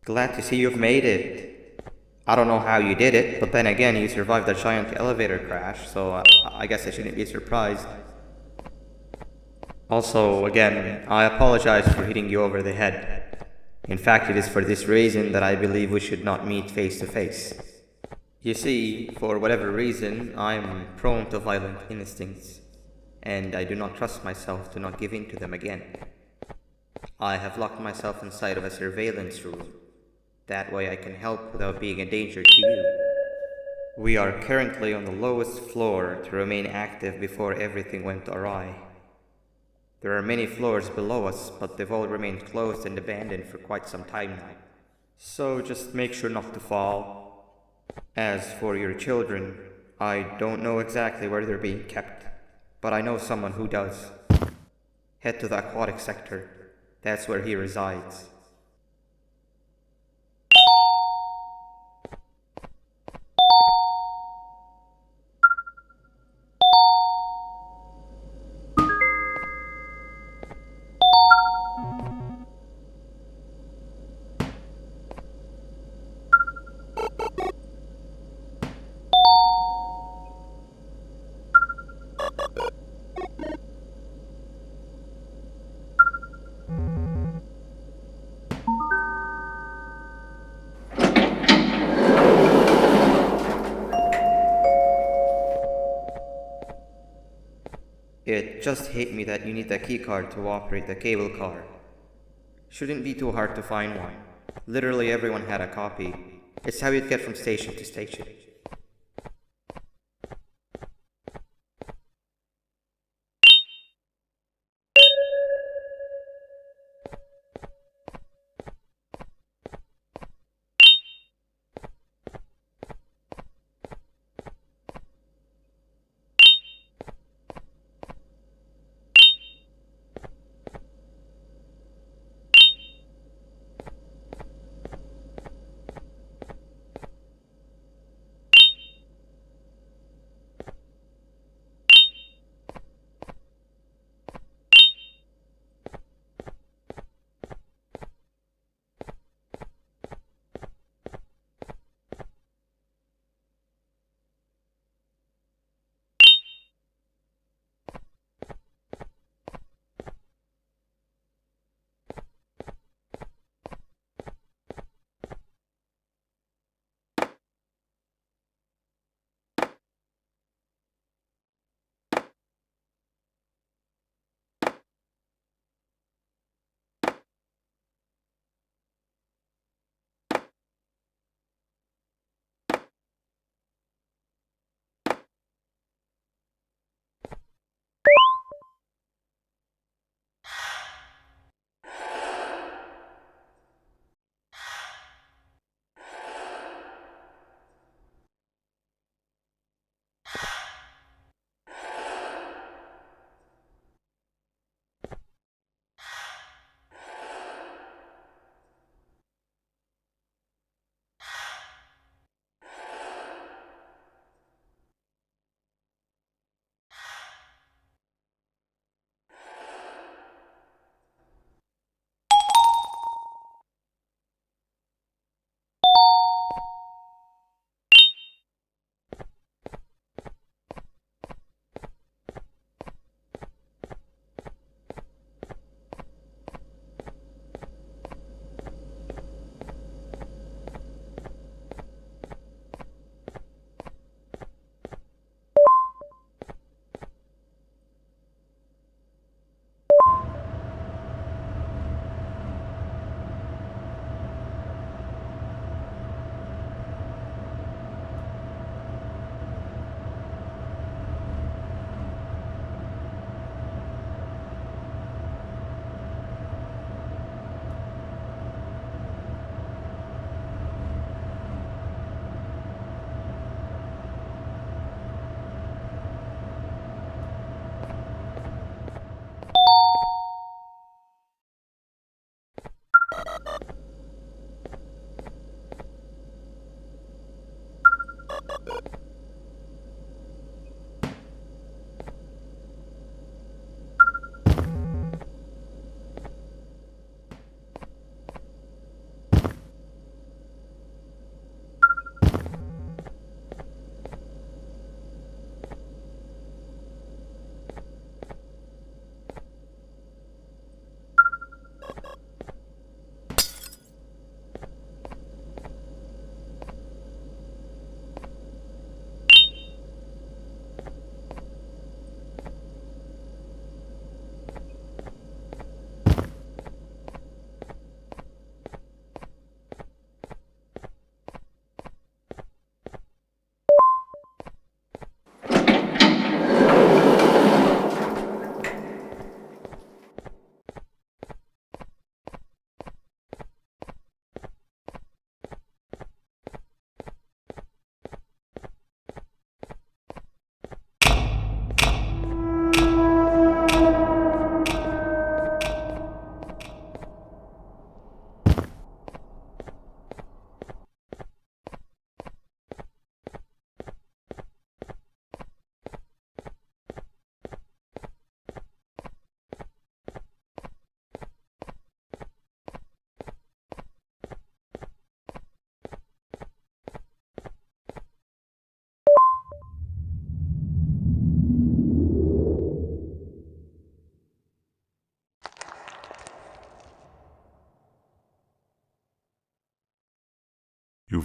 Glad to see you've made it. I don't know how you did it, but then again, you survived a giant elevator crash, so I guess I shouldn't be surprised. Also, again, I apologize for hitting you over the head. In fact, it is for this reason that I believe we should not meet face to face. You see, for whatever reason, I'm prone to violent instincts, and I do not trust myself to not give in to them again. I have locked myself inside of a surveillance room. That way I can help without being a danger to you. We are currently on the lowest floor to remain active before everything went awry. There are many floors below us, but they've all remained closed and abandoned for quite some time now. So just make sure not to fall. As for your children, I don't know exactly where they're being kept, but I know someone who does. Head to the aquatic sector. That's where he resides. It just hit me that you need the keycard to operate the cable car. Shouldn't be too hard to find one. Literally everyone had a copy. It's how you'd get from station to station.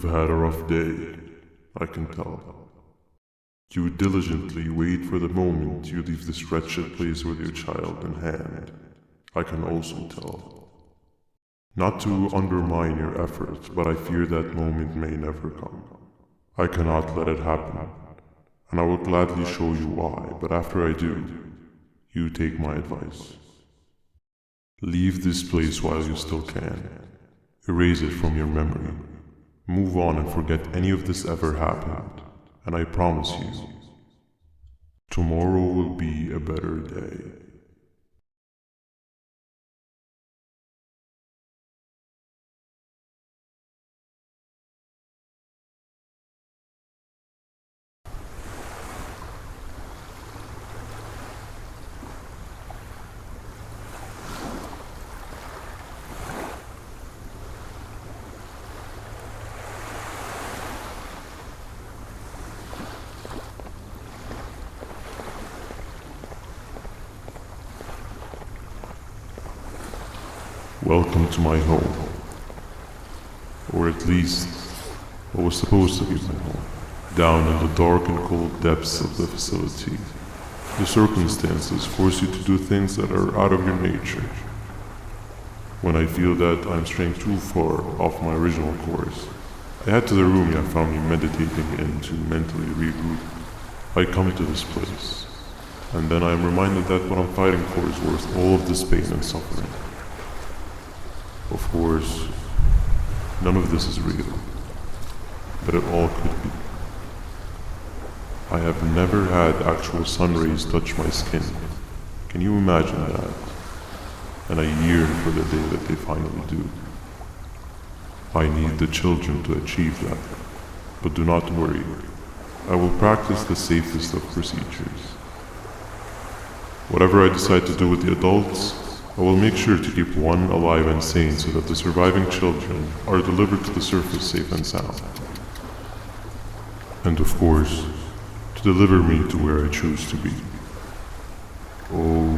had a rough day, I can tell. You diligently wait for the moment you leave this wretched place with your child in hand. I can also tell. Not to undermine your efforts, but I fear that moment may never come. I cannot let it happen, and I will gladly show you why, but after I do, you take my advice. Leave this place while you still can. Erase it from your memory. Move on and forget any of this ever happened, and I promise you, tomorrow will be a better day. Welcome to my home. Or at least, what was supposed to be my home. Down in the dark and cold depths of the facility, the circumstances force you to do things that are out of your nature. When I feel that I'm straying too far off my original course, I head to the room you have found me meditating in to mentally regroup. I come to this place, and then I am reminded that what I'm fighting for is worth all of this pain and suffering. Of course, none of this is real, but it all could be. I have never had actual sun rays touch my skin. Can you imagine that? And I yearn for the day that they finally do. I need the children to achieve that, but do not worry. I will practice the safest of procedures. Whatever I decide to do with the adults, I will make sure to keep one alive and sane so that the surviving children are delivered to the surface safe and sound. And of course, to deliver me to where I choose to be. Oh,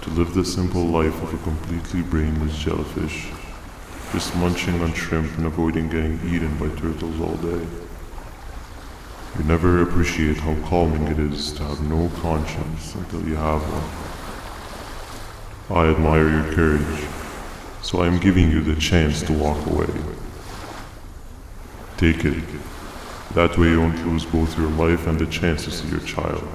to live the simple life of a completely brainless jellyfish, just munching on shrimp and avoiding getting eaten by turtles all day. You never appreciate how calming it is to have no conscience until you have one. I admire your courage, so I am giving you the chance to walk away. Take it. That way you won't lose both your life and the chance to see your child.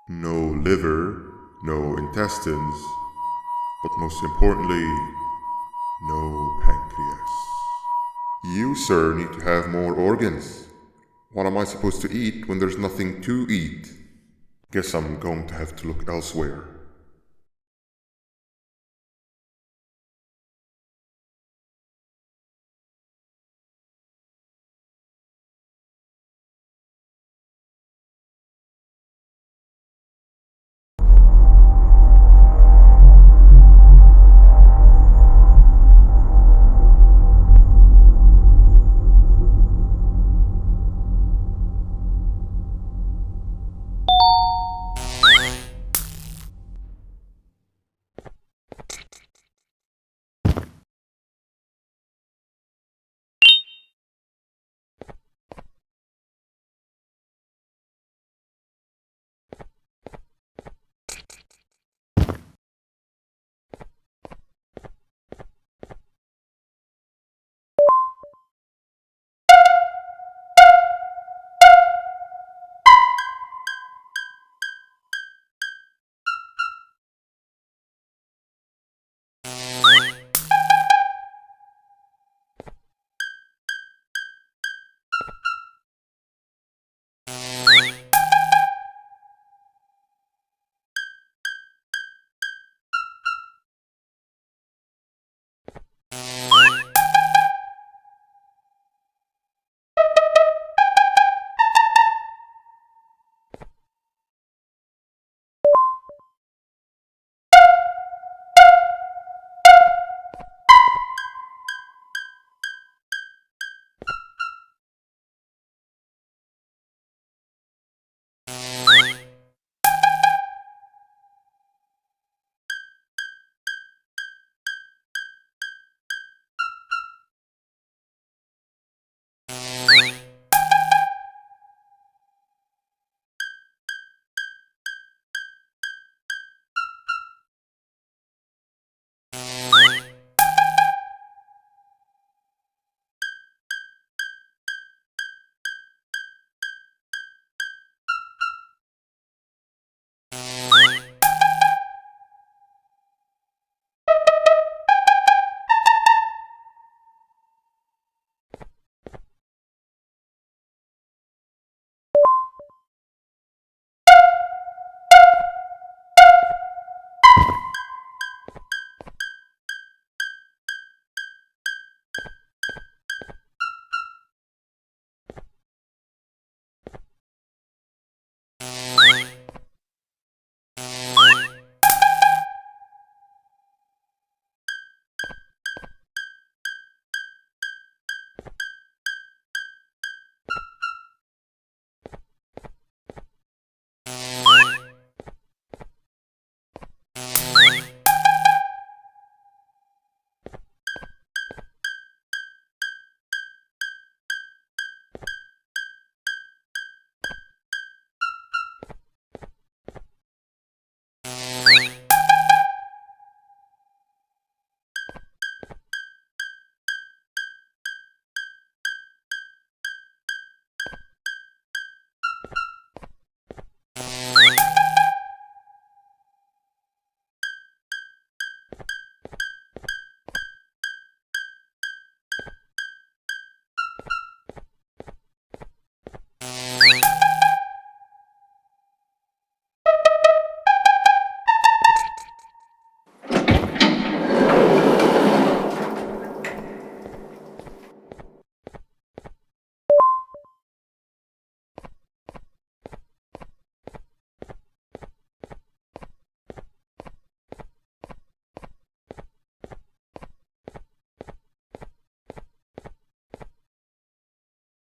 No liver, no intestines, but most importantly, no pancreas. You, sir, need to have more organs. What am I supposed to eat when there's nothing to eat? Guess I'm going to have to look elsewhere.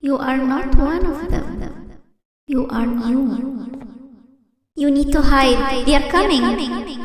You are not one of them. You are new. You need to hide. They are coming.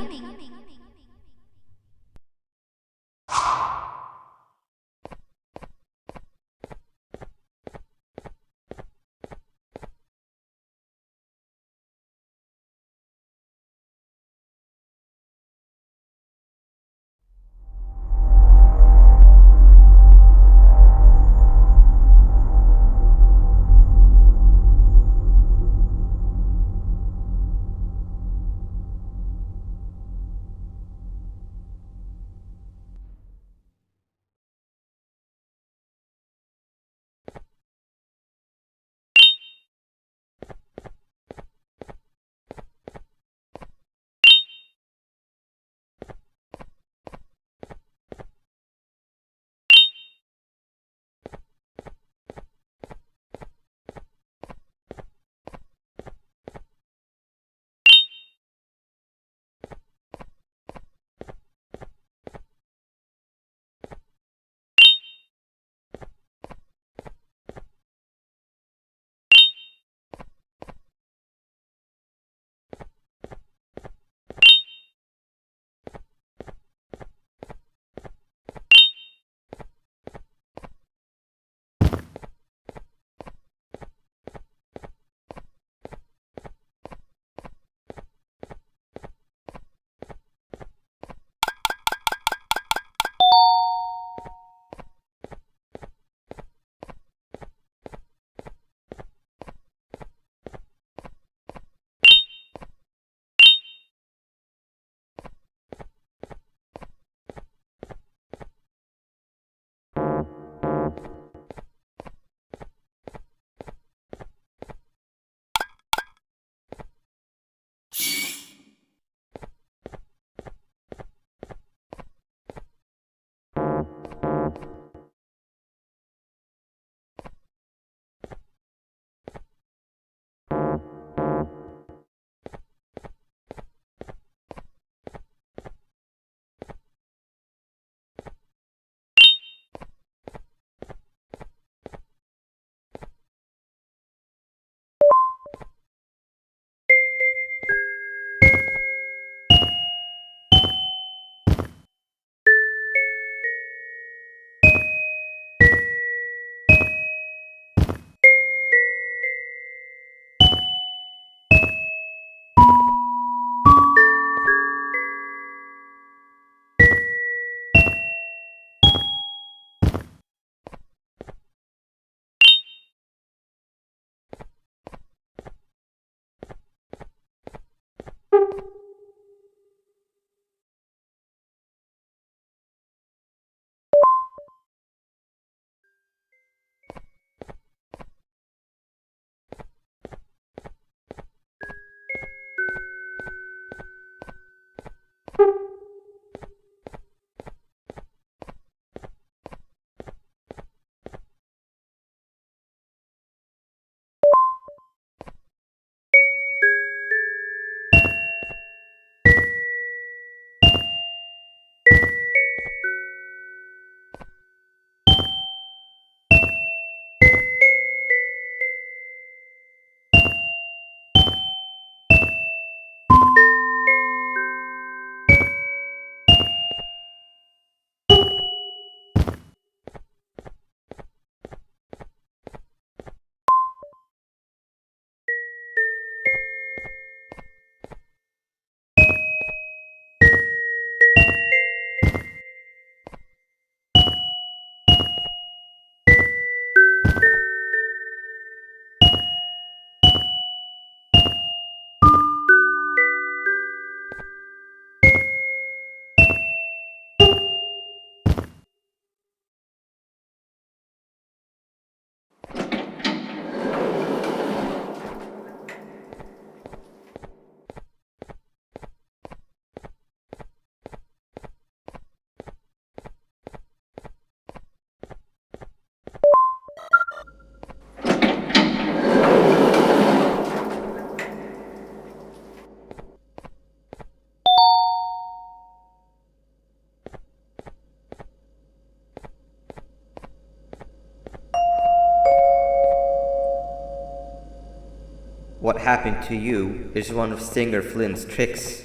What happened to you is one of Stinger Flynn's tricks.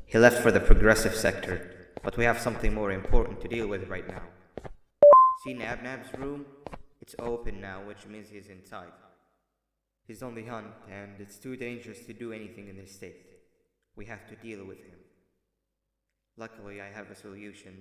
He left for the progressive sector, but we have something more important to deal with right now. See Nabnab's room? It's open now, which means he's inside. He's on the hunt, and it's too dangerous to do anything in this state. We have to deal with him. Luckily, I have a solution.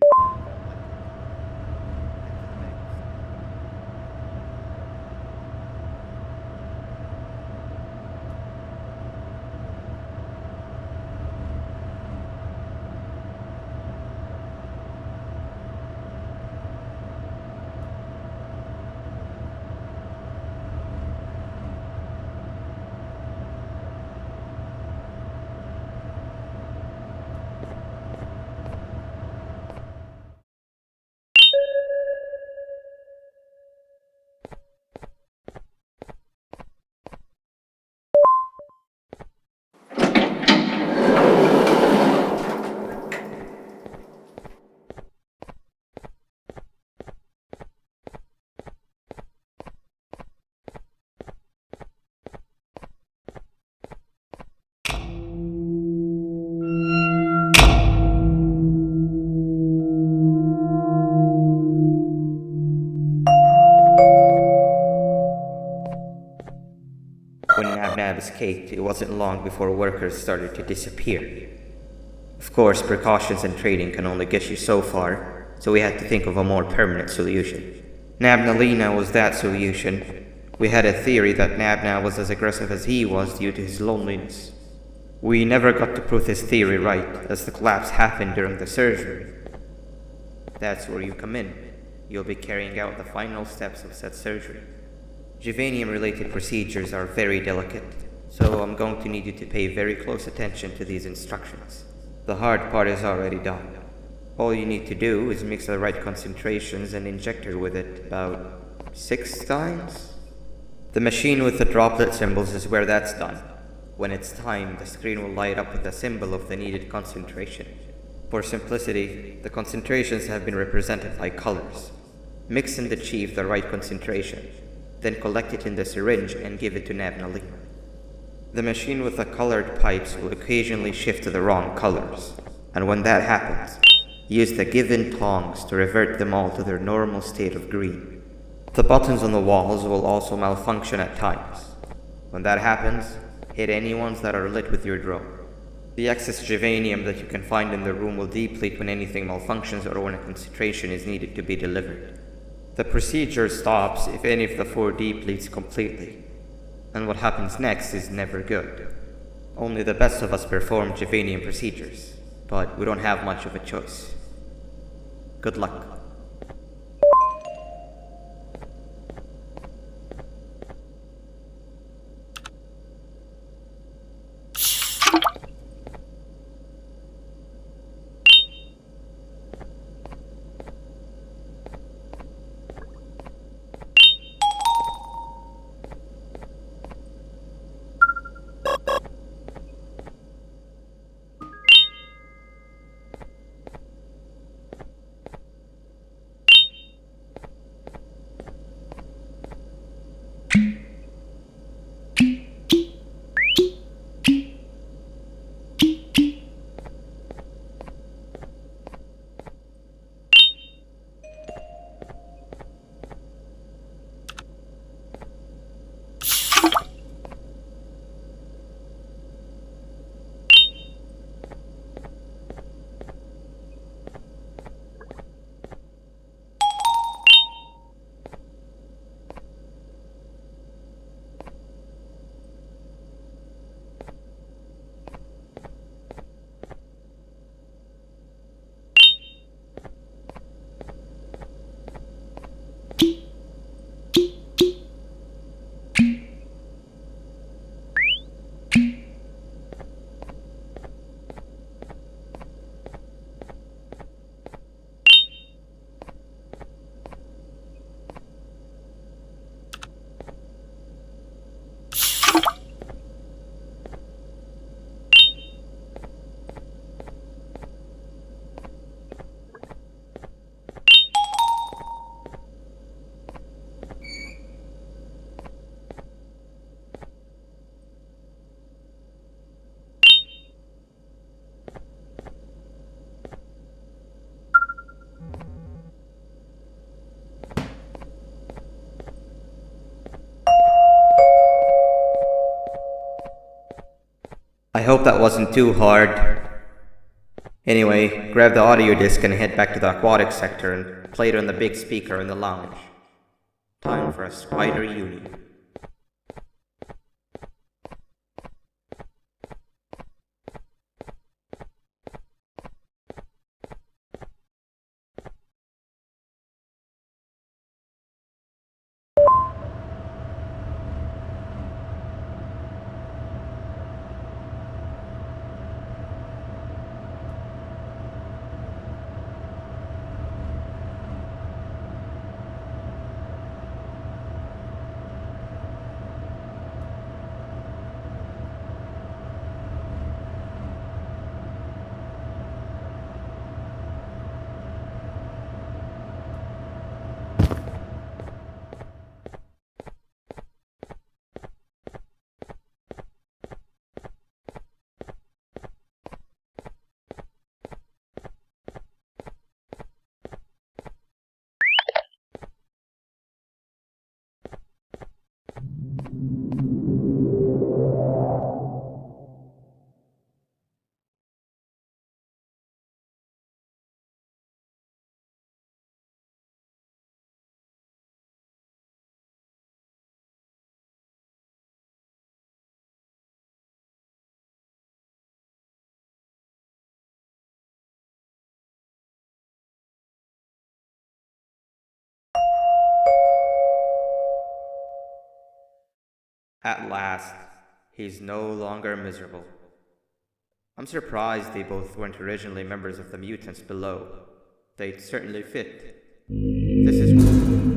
When Nabnab escaped, it wasn't long before workers started to disappear. Of course, precautions and trading can only get you so far, so we had to think of a more permanent solution. Nabnalina was that solution. We had a theory that Nabnab was as aggressive as he was due to his loneliness. We never got to prove this theory right, as the collapse happened during the surgery. That's where you come in. You'll be carrying out the final steps of said surgery. Juvanium-related procedures are very delicate, so I'm going to need you to pay very close attention to these instructions. The hard part is already done. All you need to do is mix the right concentrations and inject her with it about 6 times. The machine with the droplet symbols is where that's done. When it's timed, the screen will light up with the symbol of the needed concentration. For simplicity, the concentrations have been represented by colors. Mix and achieve the right concentration, then collect it in the syringe and give it to Nabnalina. The machine with the colored pipes will occasionally shift to the wrong colors, and when that happens, use the given tongs to revert them all to their normal state of green. The buttons on the walls will also malfunction at times. When that happens, hit any ones that are lit with your drone. The excess juvanium that you can find in the room will deplete when anything malfunctions or when a concentration is needed to be delivered. The procedure stops if any of the 4 depletes completely, and what happens next is never good. Only the best of us perform juvanium procedures, but we don't have much of a choice. Good luck. I hope that wasn't too hard. Anyway, grab the audio disc and head back to the aquatic sector and play it on the big speaker in the lounge. Time for a spider union. At last, he's no longer miserable. I'm surprised they both weren't originally members of the mutants below. They'd certainly fit. This is...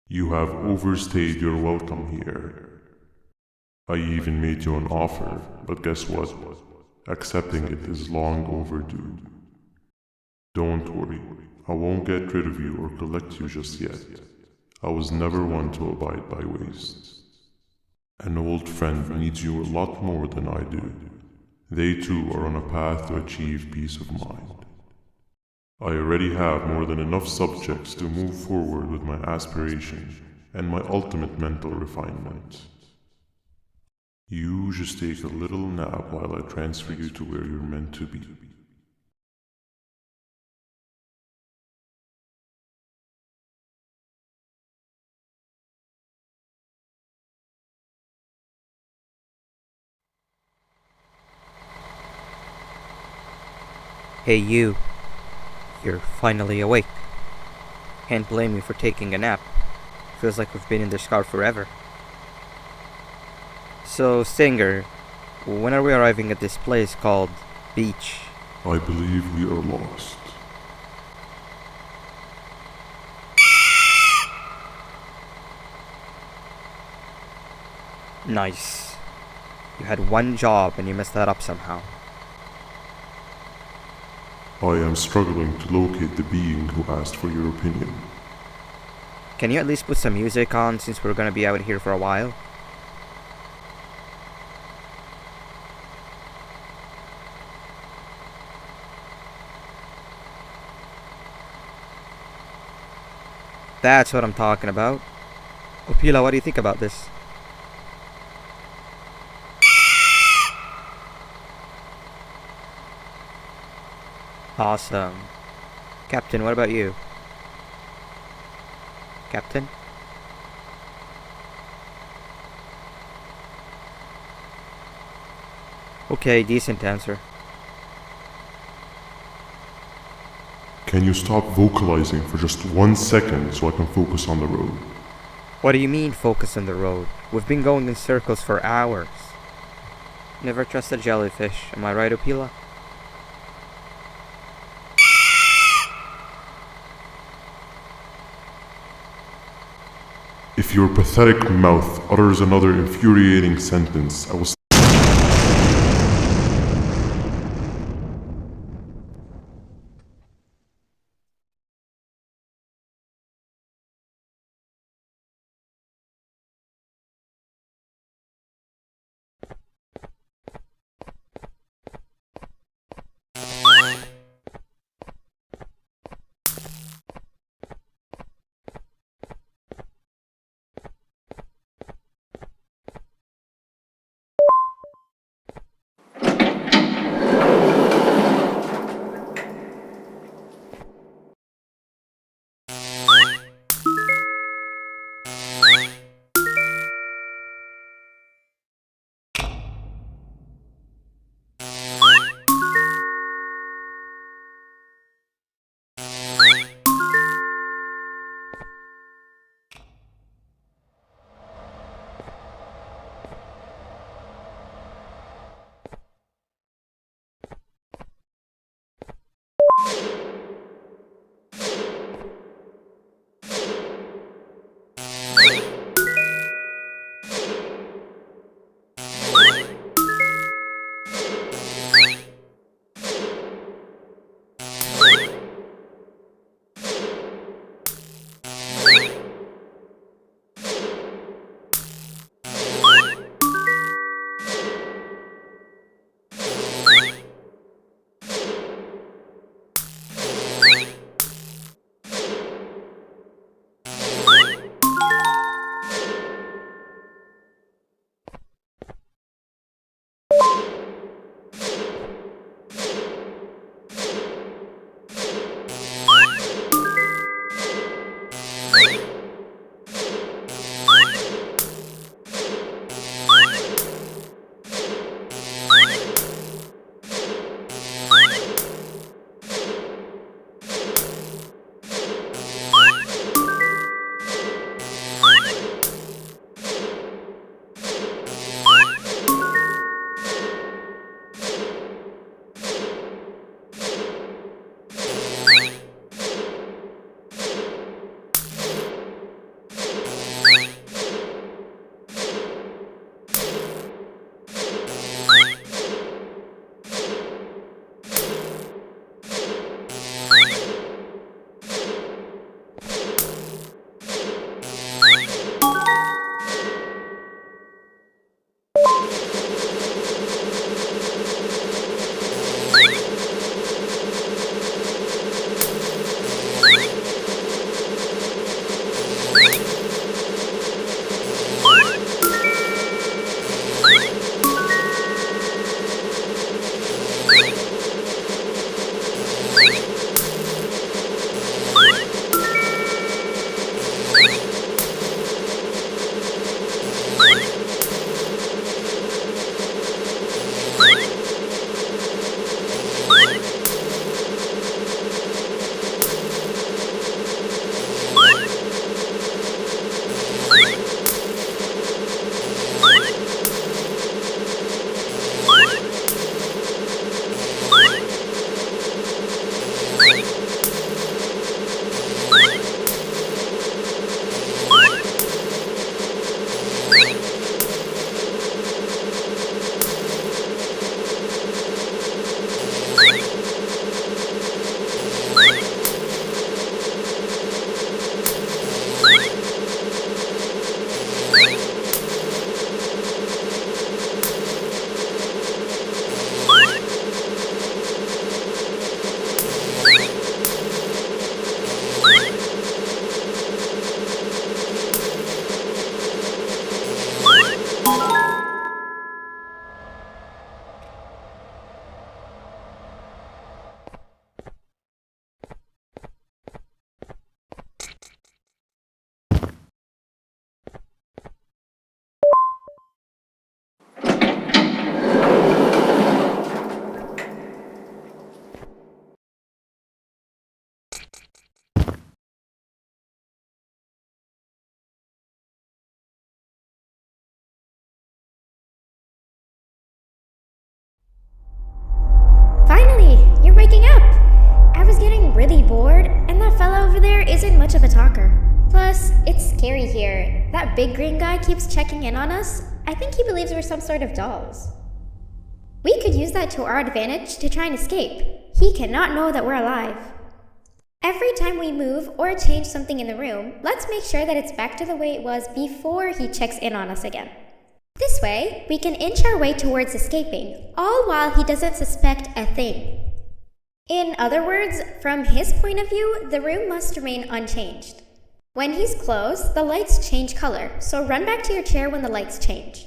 You have overstayed your welcome here. I even made you an offer, but guess what? Accepting it is long overdue. Don't worry, I won't get rid of you or collect you just yet. I was never one to abide by waste. An old friend needs you a lot more than I do. They too are on a path to achieve peace of mind. I already have more than enough subjects to move forward with my aspiration and my ultimate mental refinement. You just take a little nap while I transfer you to where you're meant to be. Hey you. You're finally awake. Can't blame you for taking a nap. Feels like we've been in this car forever. So, Singer, when are we arriving at this place called Beach? I believe we are lost. Nice. You had one job and you messed that up somehow. I am struggling to locate the being who asked for your opinion. Can you at least put some music on since we're gonna be out here for a while? That's what I'm talking about. Opila, what do you think about this? Awesome. Captain, what about you? Captain? Okay, decent answer. Can you stop vocalizing for just 1 second so I can focus on the road? What do you mean, focus on the road? We've been going in circles for hours. Never trust a jellyfish, am I right, Opila? If your pathetic mouth utters another infuriating sentence, I will weird. That big green guy keeps checking in on us. I think he believes we're some sort of dolls. We could use that to our advantage to try and escape. He cannot know that we're alive. Every time we move or change something in the room, let's make sure that it's back to the way it was before he checks in on us again. This way, we can inch our way towards escaping, all while he doesn't suspect a thing. In other words, from his point of view, the room must remain unchanged. When he's close, the lights change color, so run back to your chair when the lights change.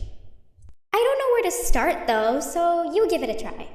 I don't know where to start though, so you give it a try.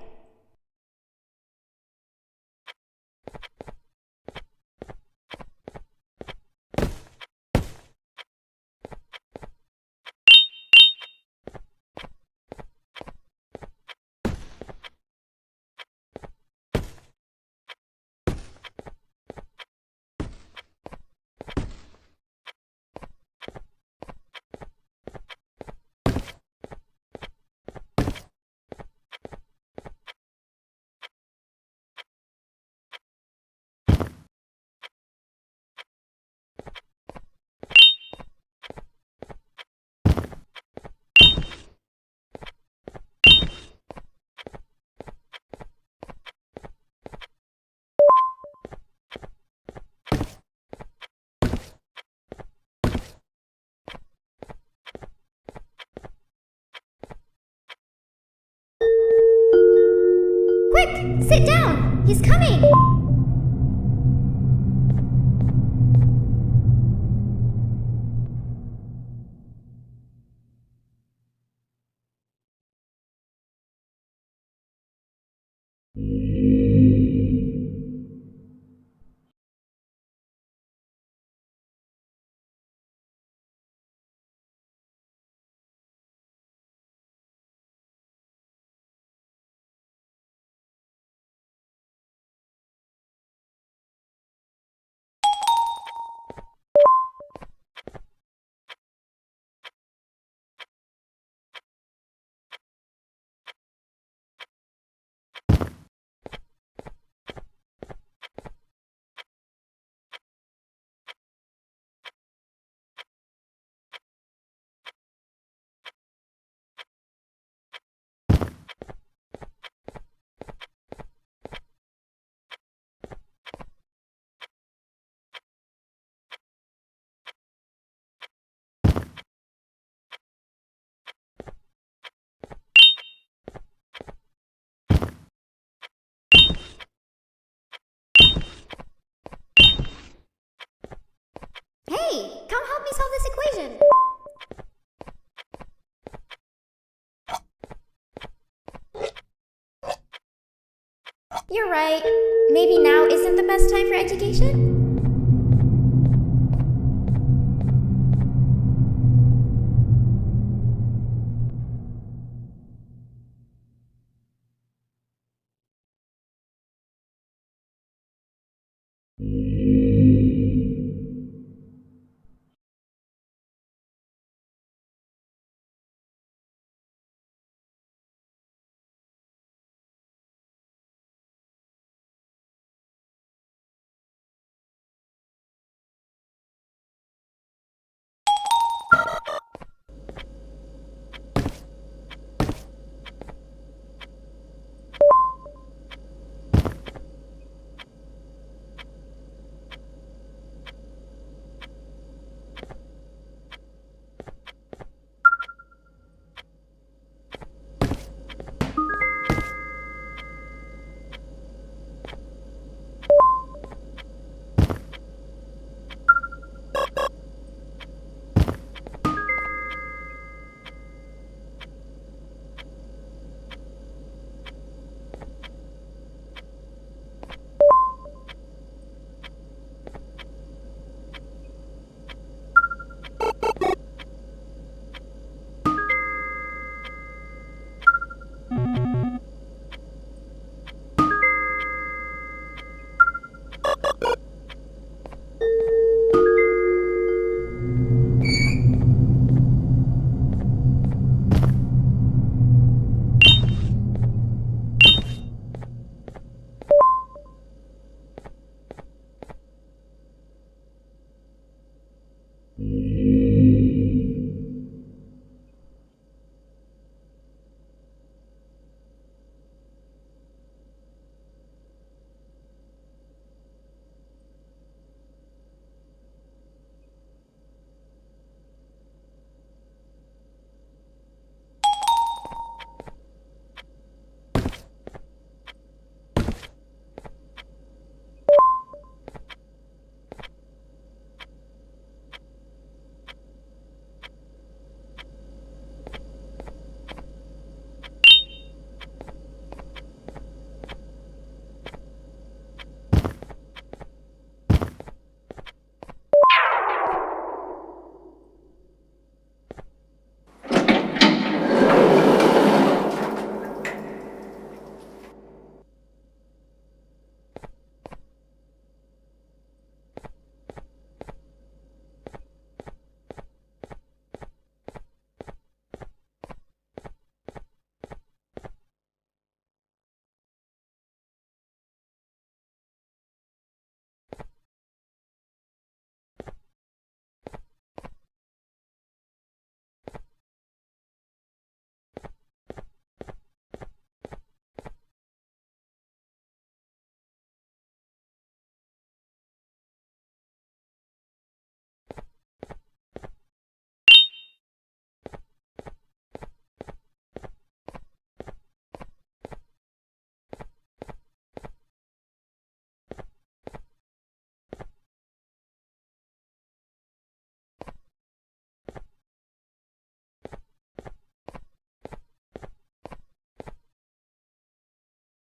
Quick! Sit down! He's coming! Hey, come help me solve this equation! You're right. Maybe now isn't the best time for education?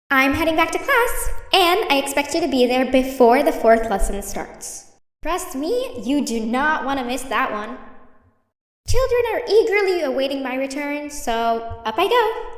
I'm heading back to class, and I expect you to be there before the 4th lesson starts. Trust me, you do not want to miss that one. Children are eagerly awaiting my return, so up I go.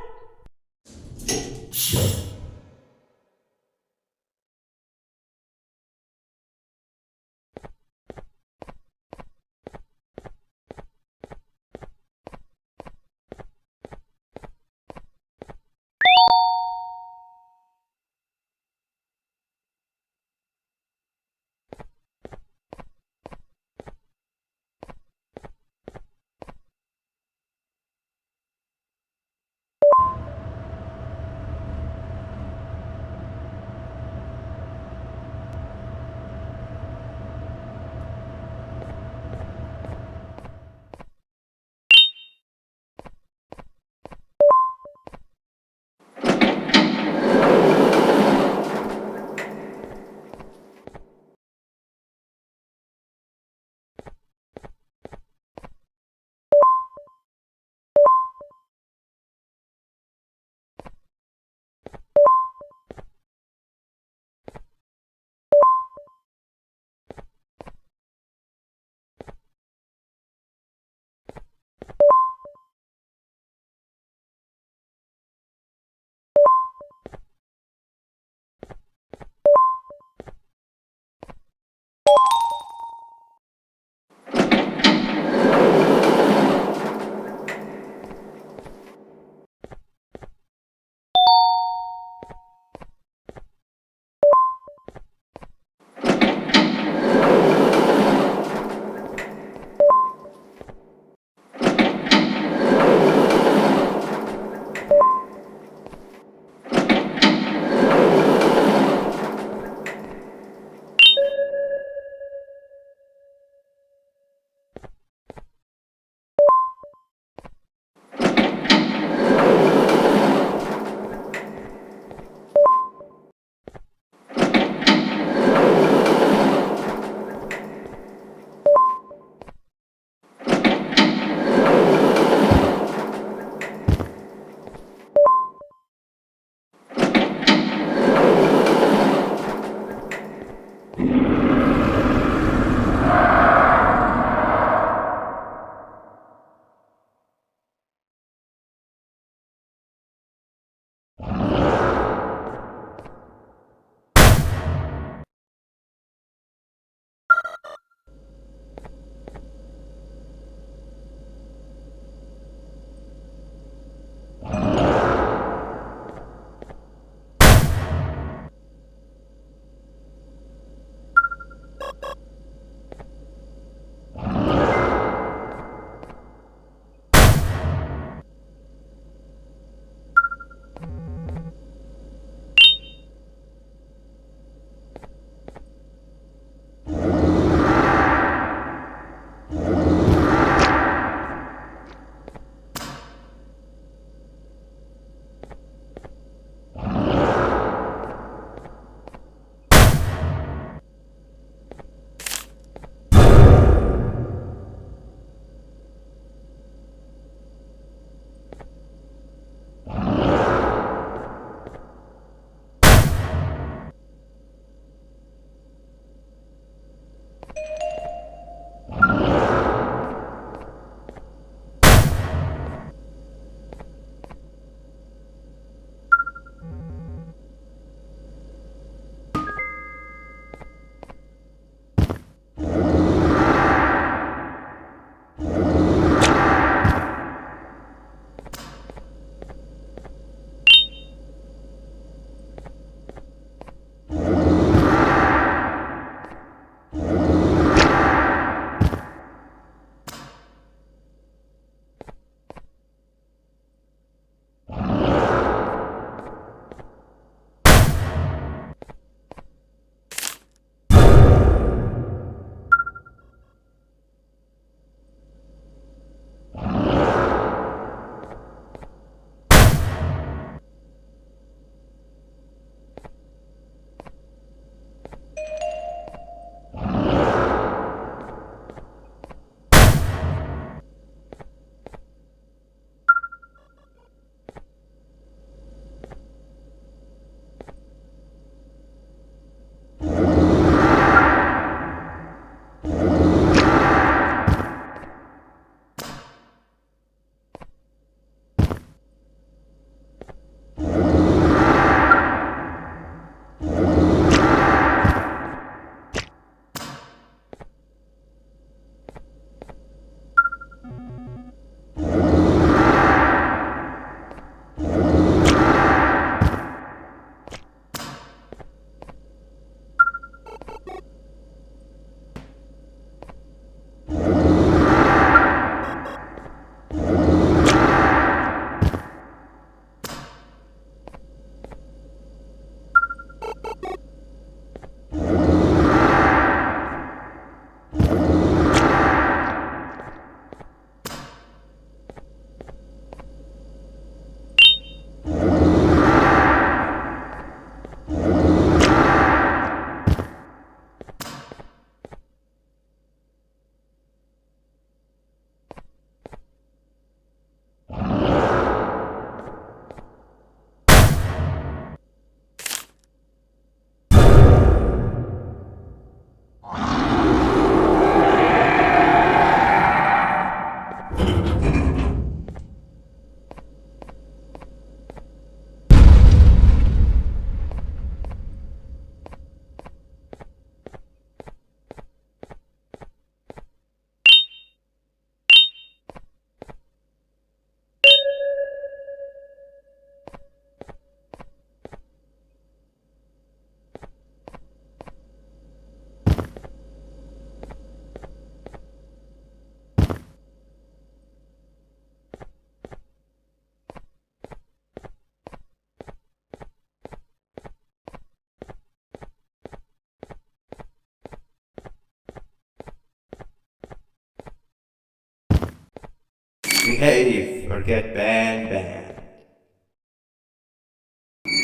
Behave or get banned.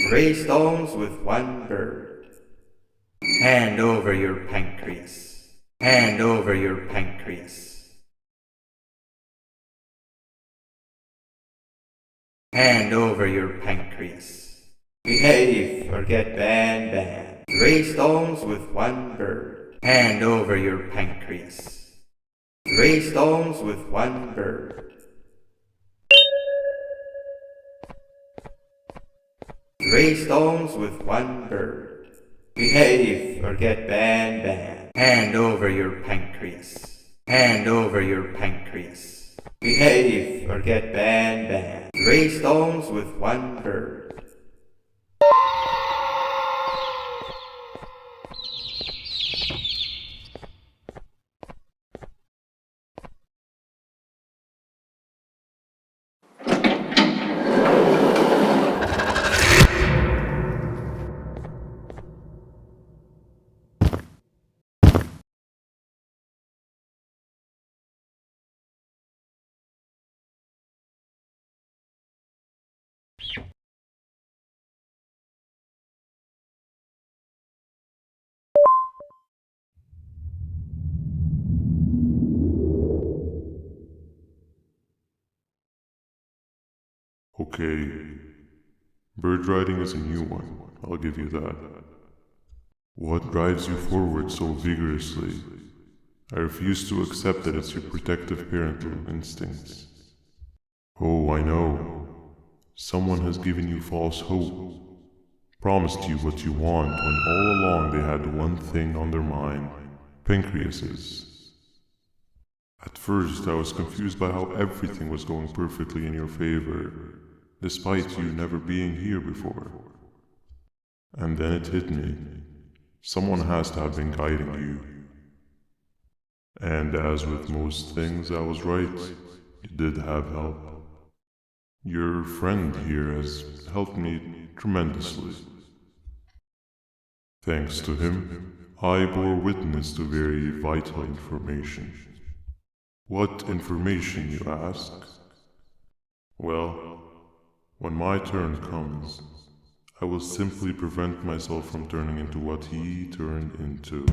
3 stones with 1 bird. Hand over your pancreas. Hand over your pancreas. Hand over your pancreas. Behave or get banned. 3 stones with 1 bird. Hand over your pancreas. 3 stones with 1 bird. 3 stones with 1 bird. Behave or get banned. Hand over your pancreas. Hand over your pancreas. Behave or get banned. 3 stones with 1 bird. Okay, bird riding is a new one, I'll give you that. What drives you forward so vigorously? I refuse to accept that it's your protective parental instincts. Oh, I know. Someone has given you false hope, promised you what you want when all along they had one thing on their mind, pancreases. At first, I was confused by how everything was going perfectly in your favor, despite you never being here before. And then it hit me. Someone has to have been guiding you. And as with most things, I was right. You did have help. Your friend here has helped me tremendously. Thanks to him, I bore witness to very vital information. What information, you ask? Well, when my turn comes, I will simply prevent myself from turning into what he turned into.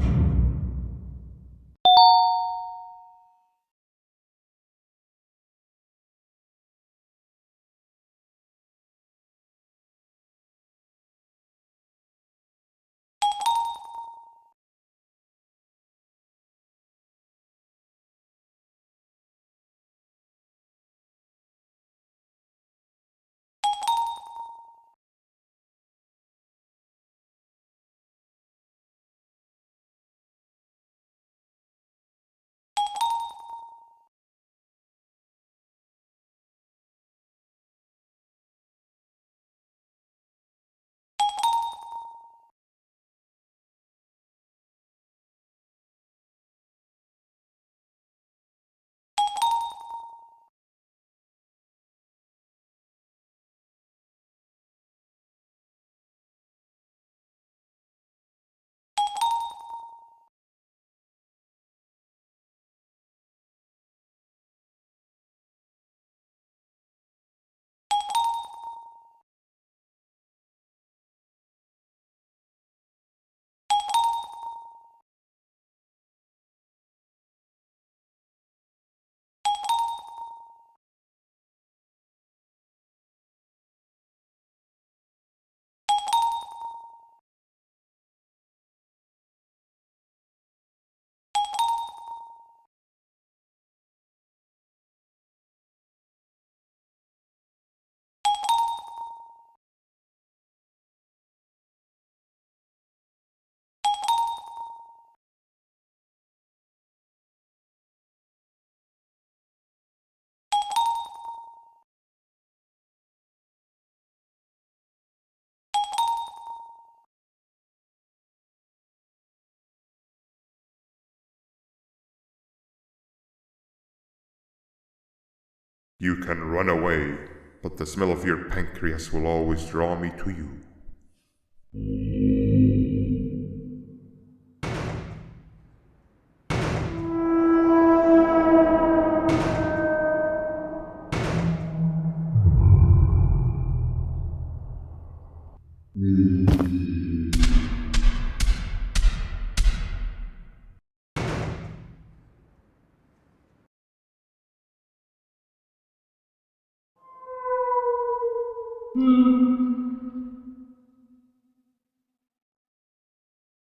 You can run away, but the smell of your pancreas will always draw me to you.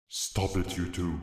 Stop it, you two.